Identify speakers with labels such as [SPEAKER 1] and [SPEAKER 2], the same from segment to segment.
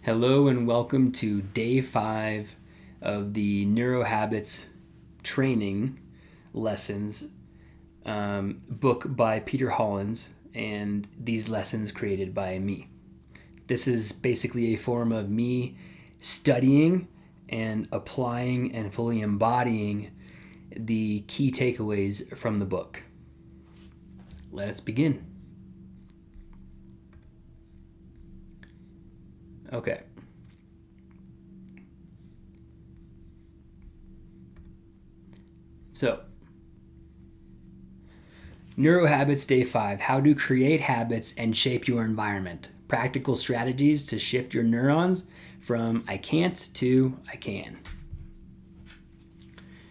[SPEAKER 1] Hello and welcome to day 5 of the neurohabits training lessons book by Peter Hollins, and these lessons created by me. This is basically a form of me studying and applying and fully embodying the key takeaways from the book. Let us begin. Okay. So, Neurohabits Day 5, how to create habits and shape your environment. Practical strategies to shift your neurons from I can't to I can.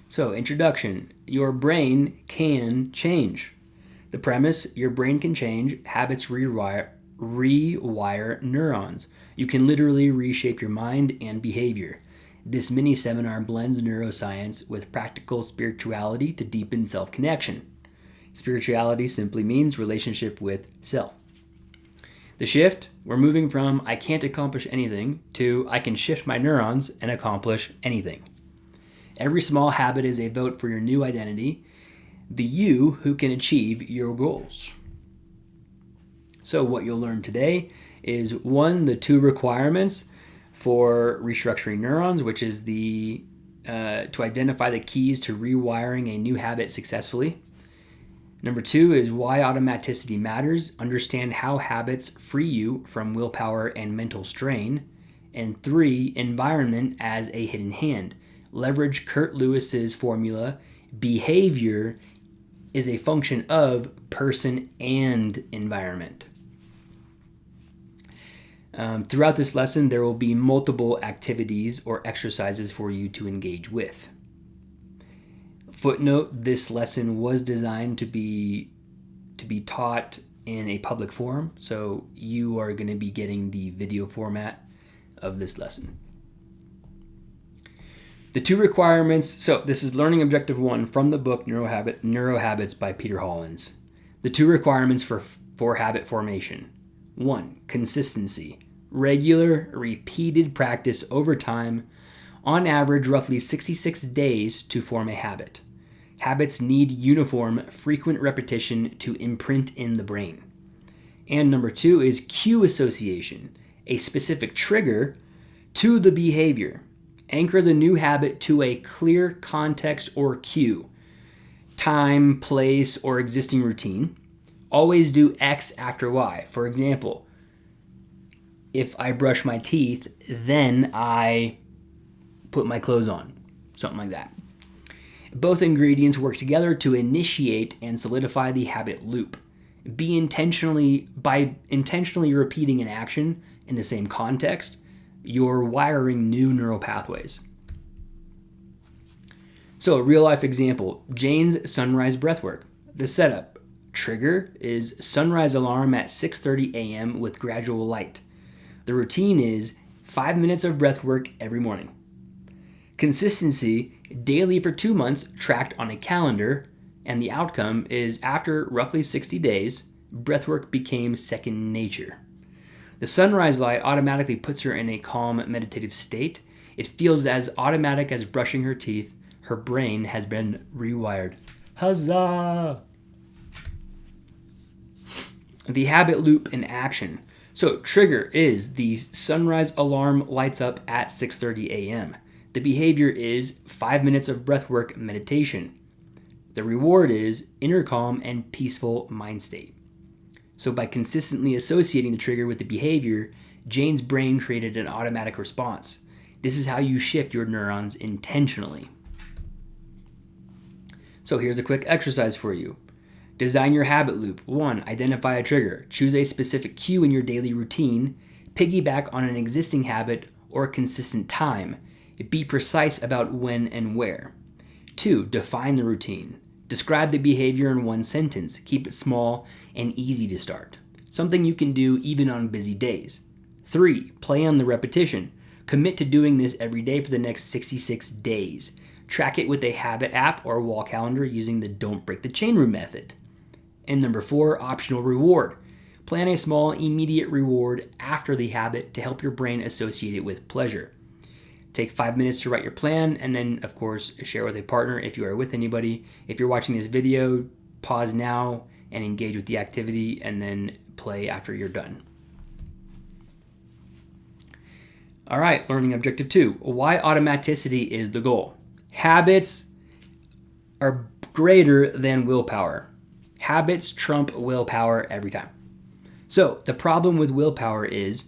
[SPEAKER 1] So, introduction. Your brain can change. The premise, your brain can change. Habits rewire neurons. You can literally reshape your mind and behavior. This mini seminar blends neuroscience with practical spirituality to deepen self-connection. Spirituality simply means relationship with self. The shift, we're moving from I can't accomplish anything to I can shift my neurons and accomplish anything. Every small habit is a vote for your new identity, the you who can achieve your goals. So what you'll learn today is 1, the 2 requirements for restructuring neurons, which is to identify the keys to rewiring a new habit successfully. Number 2 is why automaticity matters. Understand how habits free you from willpower and mental strain. And 3, environment as a hidden hand. Leverage Kurt Lewis's formula. Behavior is a function of person and environment. Throughout this lesson, there will be multiple activities or exercises for you to engage with. Footnote, this lesson was designed to be taught in a public forum, so you are going to be getting the video format of this lesson. The 2 requirements, so this is learning objective 1 from the book Neurohabits by Peter Hollins. The 2 requirements for habit formation. 1, consistency. Regular, repeated practice over time, on average roughly 66 days to form a habit. Habits need uniform, frequent repetition to imprint in the brain. And number 2 is cue association, a specific trigger to the behavior. Anchor the new habit to a clear context or cue, time, place, or existing routine. Always do X after Y. For example, if I brush my teeth, then I put my clothes on. Something like that. Both ingredients work together to initiate and solidify the habit loop. By intentionally repeating an action in the same context, you're wiring new neural pathways. So a real life example, Jane's sunrise breathwork. The setup, trigger is sunrise alarm at 6:30 a.m. with gradual light. The routine is 5 minutes of breathwork every morning. Consistency, daily for 2 months, tracked on a calendar, and the outcome is after roughly 60 days, breathwork became second nature. The sunrise light automatically puts her in a calm, meditative state. It feels as automatic as brushing her teeth. Her brain has been rewired. Huzzah! The habit loop in action. So trigger is the sunrise alarm lights up at 6:30 a.m. The behavior is 5 minutes of breathwork meditation. The reward is inner calm and peaceful mind state. So by consistently associating the trigger with the behavior, Jane's brain created an automatic response. This is how you shift your neurons intentionally. So here's a quick exercise for you. Design your habit loop. 1, identify a trigger. Choose a specific cue in your daily routine. Piggyback on an existing habit or a consistent time. Be precise about when and where. 2, define the routine. Describe the behavior in 1 sentence. Keep it small and easy to start. Something you can do even on busy days. 3, play on the repetition. Commit to doing this every day for the next 66 days. Track it with a habit app or wall calendar using the Don't Break the Chain Room method. And number 4, optional reward. Plan a small, immediate reward after the habit to help your brain associate it with pleasure. Take 5 minutes to write your plan, and then, of course, share with a partner if you are with anybody. If you're watching this video, pause now and engage with the activity, and then play after you're done. All right, learning objective 2. Why automaticity is the goal. Habits are greater than willpower. Habits trump willpower every time. So the problem with willpower is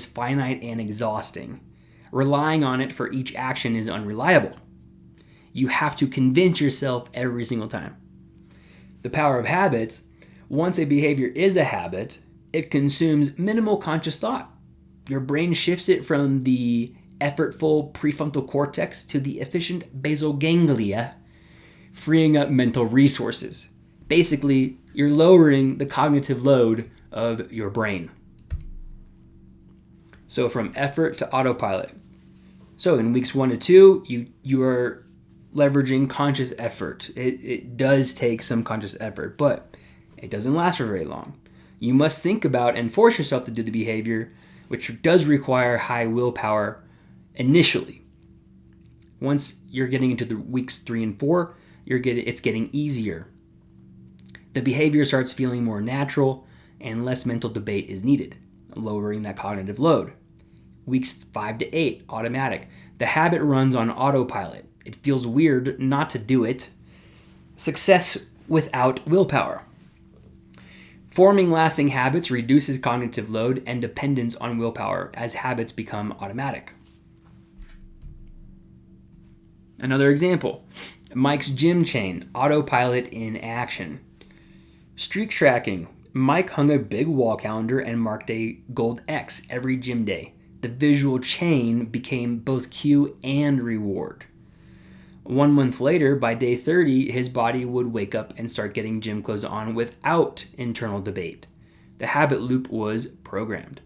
[SPEAKER 1] finite and exhausting. Relying on it for each action is unreliable. You have to convince yourself every single time. The power of habits, once a behavior is a habit, it consumes minimal conscious thought. Your brain shifts it from the effortful prefrontal cortex to the efficient basal ganglia, freeing up mental resources. Basically, you're lowering the cognitive load of your brain. So from effort to autopilot. So in weeks 1 to 2, you are leveraging conscious effort. It does take some conscious effort, but it doesn't last for very long. You must think about and force yourself to do the behavior, which does require high willpower initially. Once you're getting into the weeks 3 and 4, it's getting easier. The behavior starts feeling more natural and less mental debate is needed, lowering that cognitive load. Weeks 5 to 8, automatic. The habit runs on autopilot. It feels weird not to do it. Success without willpower. Forming lasting habits reduces cognitive load and dependence on willpower as habits become automatic. Another example, Mike's gym chain, autopilot in action. Streak tracking. Mike hung a big wall calendar and marked a gold X every gym day. The visual chain became both cue and reward. 1 month later, by day 30, his body would wake up and start getting gym clothes on without internal debate. The habit loop was programmed.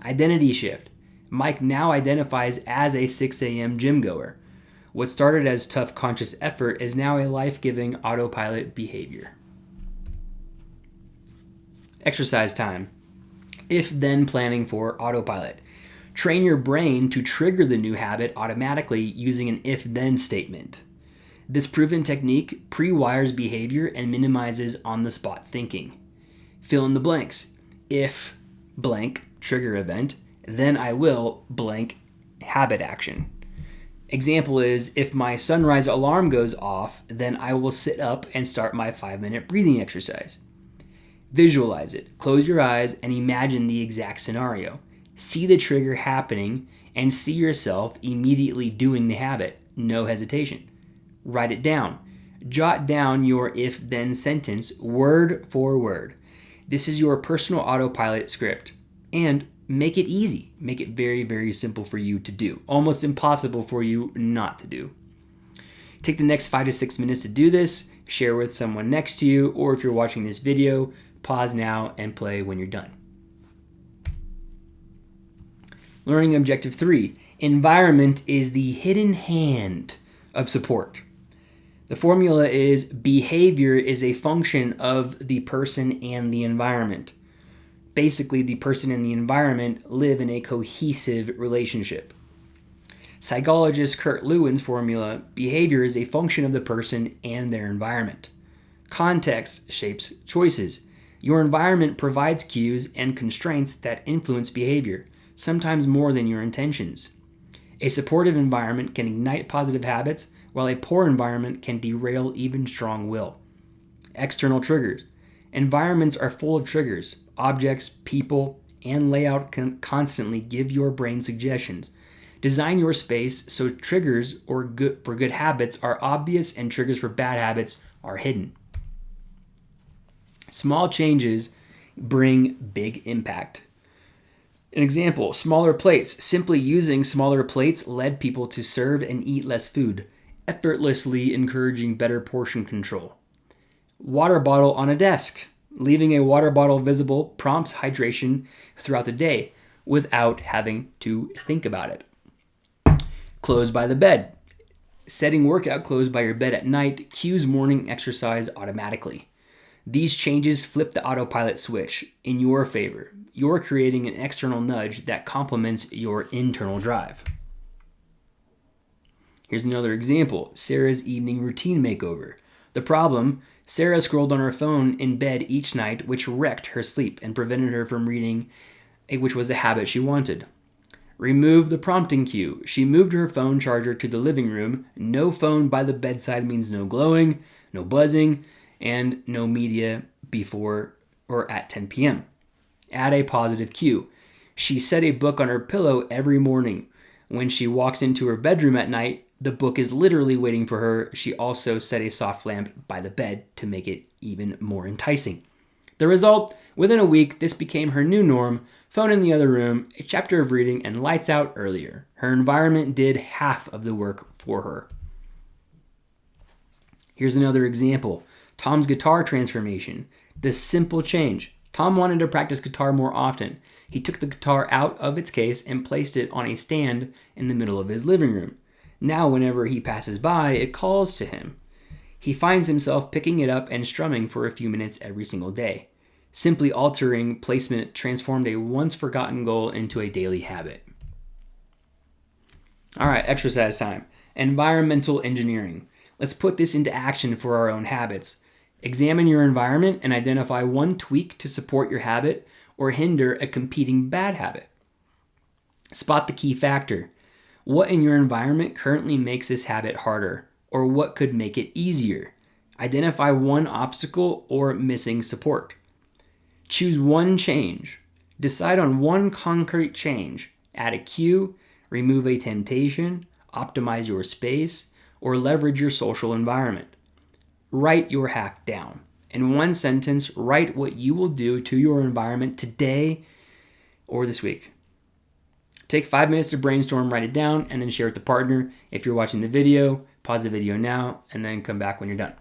[SPEAKER 1] Identity shift. Mike now identifies as a 6 a.m. gym goer. What started as tough conscious effort is now a life-giving autopilot behavior. Exercise time. If-then planning for autopilot. Train your brain to trigger the new habit automatically using an if-then statement. This proven technique pre-wires behavior and minimizes on-the-spot thinking. Fill in the blanks. If blank trigger event, then I will blank habit action. Example is, if my sunrise alarm goes off, then I will sit up and start my 5-minute breathing exercise. Visualize it. Close your eyes and imagine the exact scenario. See the trigger happening and see yourself immediately doing the habit. No hesitation. Write it down. Jot down your if-then sentence word for word. This is your personal autopilot script. And make it easy. Make it very, very simple for you to do. Almost impossible for you not to do. Take the next 5 to 6 minutes to do this. Share with someone next to you, or if you're watching this video, pause now and play when you're done. Learning objective 3. Environment is the hidden hand of support. The formula is behavior is a function of the person and the environment. Basically, the person and the environment live in a cohesive relationship. Psychologist Kurt Lewin's formula, behavior is a function of the person and their environment. Context shapes choices. Your environment provides cues and constraints that influence behavior, sometimes more than your intentions. A supportive environment can ignite positive habits, while a poor environment can derail even strong will. External triggers. Environments are full of triggers. Objects, people, and layout can constantly give your brain suggestions. Design your space so triggers for good habits are obvious and triggers for bad habits are hidden. Small changes bring big impact. An example, smaller plates. Simply using smaller plates led people to serve and eat less food, effortlessly encouraging better portion control. Water bottle on a desk. Leaving a water bottle visible prompts hydration throughout the day without having to think about it. Clothes by the bed. Setting workout clothes by your bed at night cues morning exercise automatically. These changes flip the autopilot switch in your favor. You're creating an external nudge that complements your internal drive. Here's another example, Sarah's evening routine makeover. The problem, Sarah scrolled on her phone in bed each night, which wrecked her sleep and prevented her from reading, which was a habit she wanted. Remove the prompting cue. She moved her phone charger to the living room. No phone by the bedside means no glowing, no buzzing, and no media before or at 10 p.m. Add a positive cue. She set a book on her pillow every morning. When she walks into her bedroom at night, the book is literally waiting for her. She also set a soft lamp by the bed to make it even more enticing. The result, within a week, this became her new norm. Phone in the other room, a chapter of reading, and lights out earlier. Her environment did half of the work for her. Here's another example. Tom's guitar transformation. This simple change. Tom wanted to practice guitar more often. He took the guitar out of its case and placed it on a stand in the middle of his living room. Now, whenever he passes by, it calls to him. He finds himself picking it up and strumming for a few minutes every single day. Simply altering placement transformed a once-forgotten goal into a daily habit. All right, exercise time. Environmental engineering. Let's put this into action for our own habits. Examine your environment and identify one tweak to support your habit or hinder a competing bad habit. Spot the key factor. What in your environment currently makes this habit harder, or what could make it easier? Identify one obstacle or missing support. Choose one change. Decide on one concrete change. Add a cue, remove a temptation, optimize your space, or leverage your social environment. Write your hack down. In one sentence, write what you will do to your environment today or this week. Take 5 minutes to brainstorm, write it down, and then share it with the partner. If you're watching the video, pause the video now, and then come back when you're done.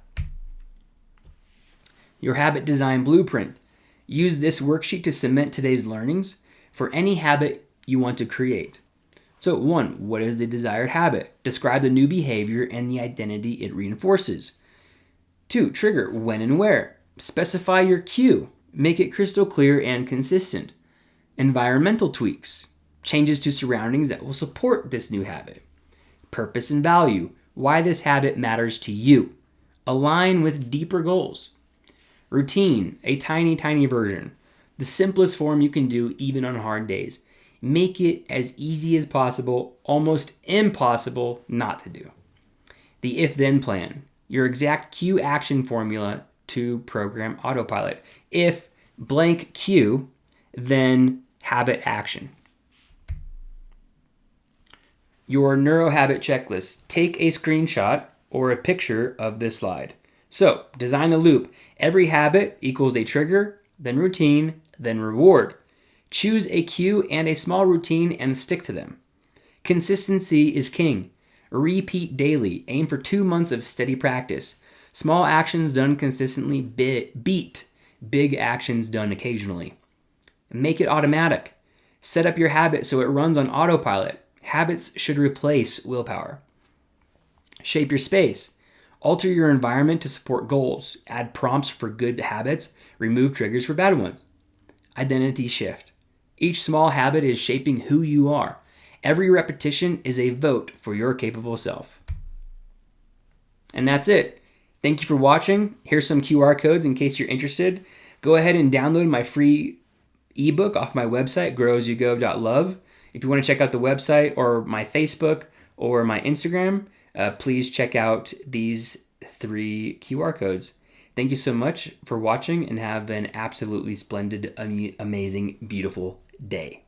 [SPEAKER 1] Your habit design blueprint. Use this worksheet to cement today's learnings for any habit you want to create. So 1, what is the desired habit? Describe the new behavior and the identity it reinforces. 2, trigger, when and where. Specify your cue. Make it crystal clear and consistent. Environmental tweaks. Changes to surroundings that will support this new habit. Purpose and value. Why this habit matters to you. Align with deeper goals. Routine, a tiny version. The simplest form you can do even on hard days. Make it as easy as possible, almost impossible not to do. The if-then plan. Your exact cue action formula to program autopilot. If blank cue, then habit action. Your neurohabit checklist. Take a screenshot or a picture of this slide. So, design the loop. Every habit equals a trigger, then routine, then reward. Choose a cue and a small routine and stick to them. Consistency is king. Repeat daily. Aim for 2 months of steady practice. Small actions done consistently beat big actions done occasionally. Make it automatic. Set up your habit so it runs on autopilot. Habits should replace willpower. Shape your space. Alter your environment to support goals. Add prompts for good habits. Remove triggers for bad ones. Identity shift. Each small habit is shaping who you are. Every repetition is a vote for your capable self. And that's it. Thank you for watching. Here's some QR codes in case you're interested. Go ahead and download my free ebook off my website, growasyougov.love. If you want to check out the website or my Facebook or my Instagram, please check out these 3 QR codes. Thank you so much for watching and have an absolutely splendid, amazing, beautiful day.